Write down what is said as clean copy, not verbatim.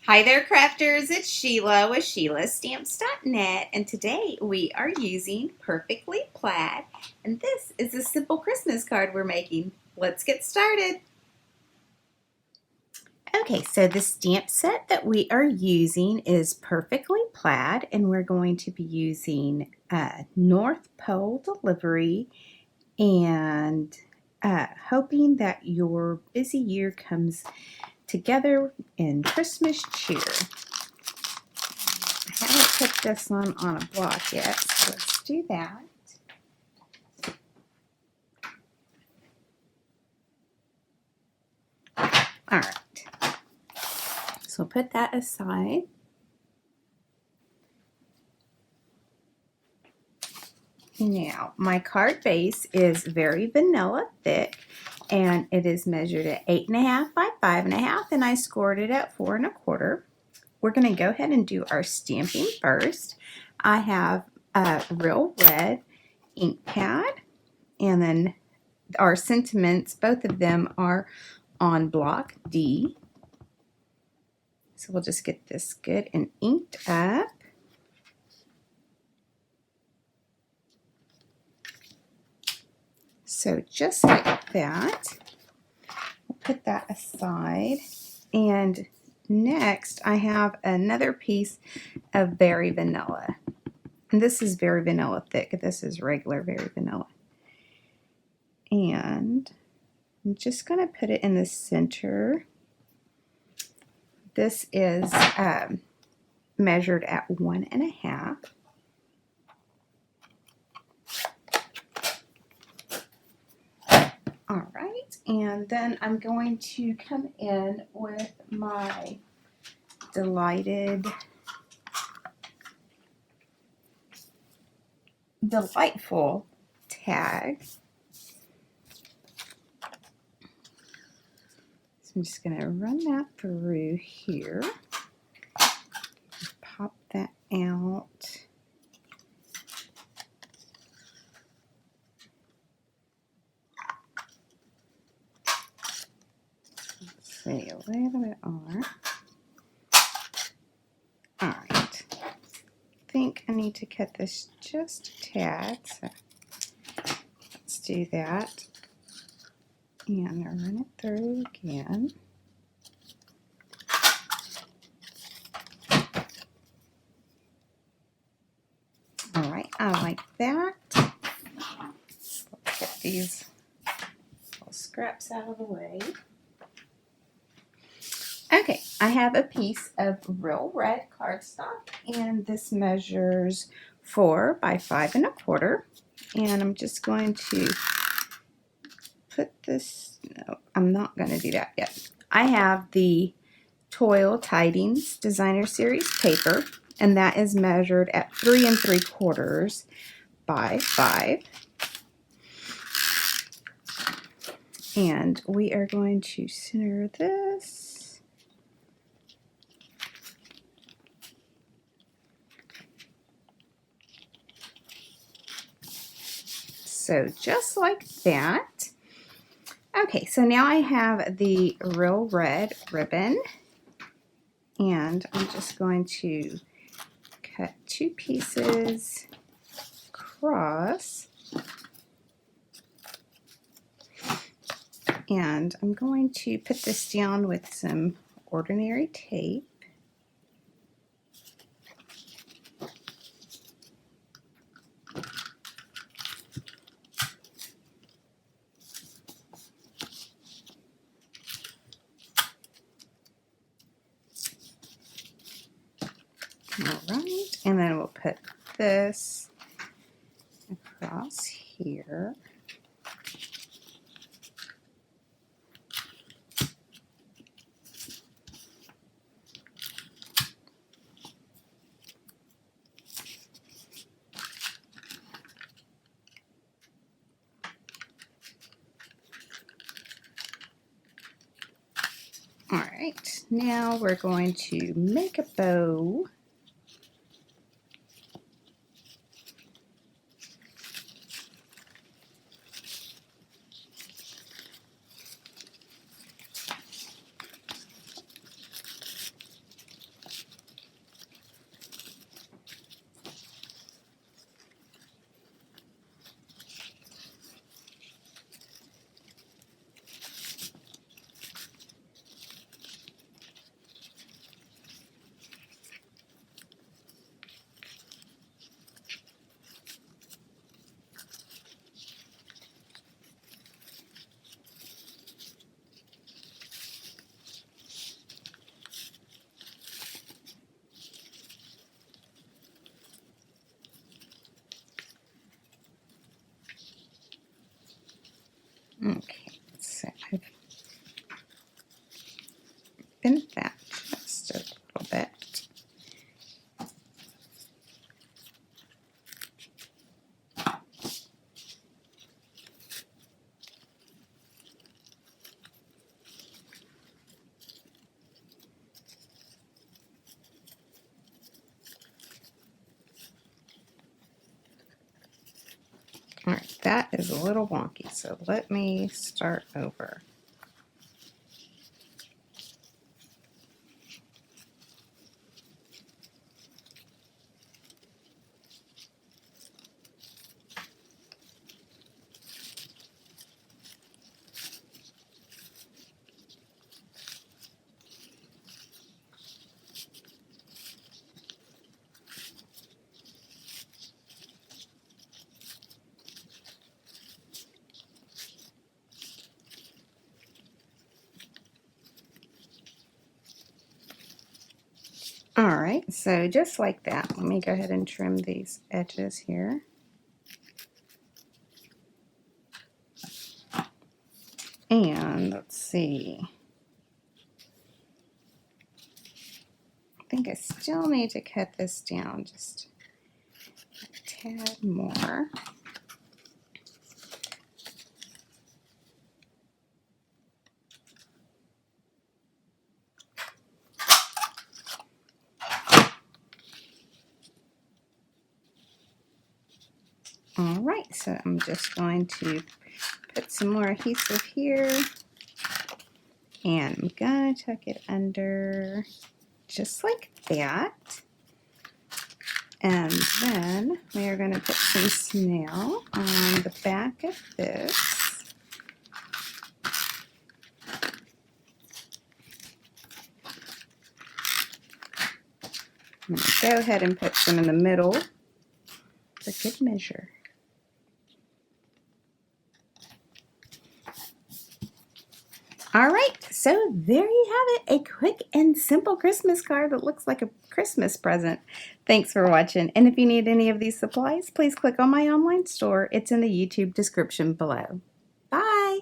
Hi there, crafters. It's Sheila with SheilaStamps.net, and today we are using Perfectly Plaid, and this is a simple Christmas card we're making. Let's get started. Okay, so the stamp set that we are using is Perfectly Plaid, and we're going to be using North Pole delivery and hoping that your busy year comes together in Christmas cheer. I haven't put this one on a block yet, so let's do that. All right, so put that aside. Now, my card base is very vanilla thick, and it is measured at 8.5 by 5.5, and I scored it at 4 1/4. We're going to go ahead and do our stamping first. I have a Real Red ink pad, and then our sentiments, both of them are on block D. So we'll just get this good and inked up. So just like that, we'll put that aside. And next I have another piece of Very Vanilla. And this is Very Vanilla thick. This is regular Very Vanilla. And I'm just going to put it in the center. This is measured at 1.5. All right, and then I'm going to come in with my delightful tag. So I'm just going to run that through here. Pop that out. Let's see, a little bit more. All right. I think I need to cut this just a tad. So let's do that. And run it through again. All right, I like that. Let's get these little scraps out of the way. Okay, I have a piece of Real Red cardstock, and this measures 4 by 5 1/4. And I'm just going to put this, no, I'm not going to do that yet. I have the TOILE Tidings Designer Series paper, and that is measured at 3 3/4 by 5. And we are going to center this. So just like that. Okay, so now I have the Real Red ribbon, and I'm just going to cut 2 pieces across, and I'm going to put this down with some ordinary tape. All right, and then we'll put this across here. All right, now we're going to make a bow. Okay, so I've bent that just a little bit. All right, that is a little wonky, so let me start over. All right, so just like that, let me go ahead and trim these edges here. And let's see. I think I still need to cut this down just a tad more. All right, so I'm just going to put some more adhesive here, and I'm gonna tuck it under just like that. And then we are going to put some SNAIL on the back of this. I'm going to go ahead and put some in the middle for good measure. All right, so there you have it, a quick and simple Christmas card that looks like a Christmas present. Thanks for watching, and if you need any of these supplies, please click on my online store. It's in the YouTube description below. Bye!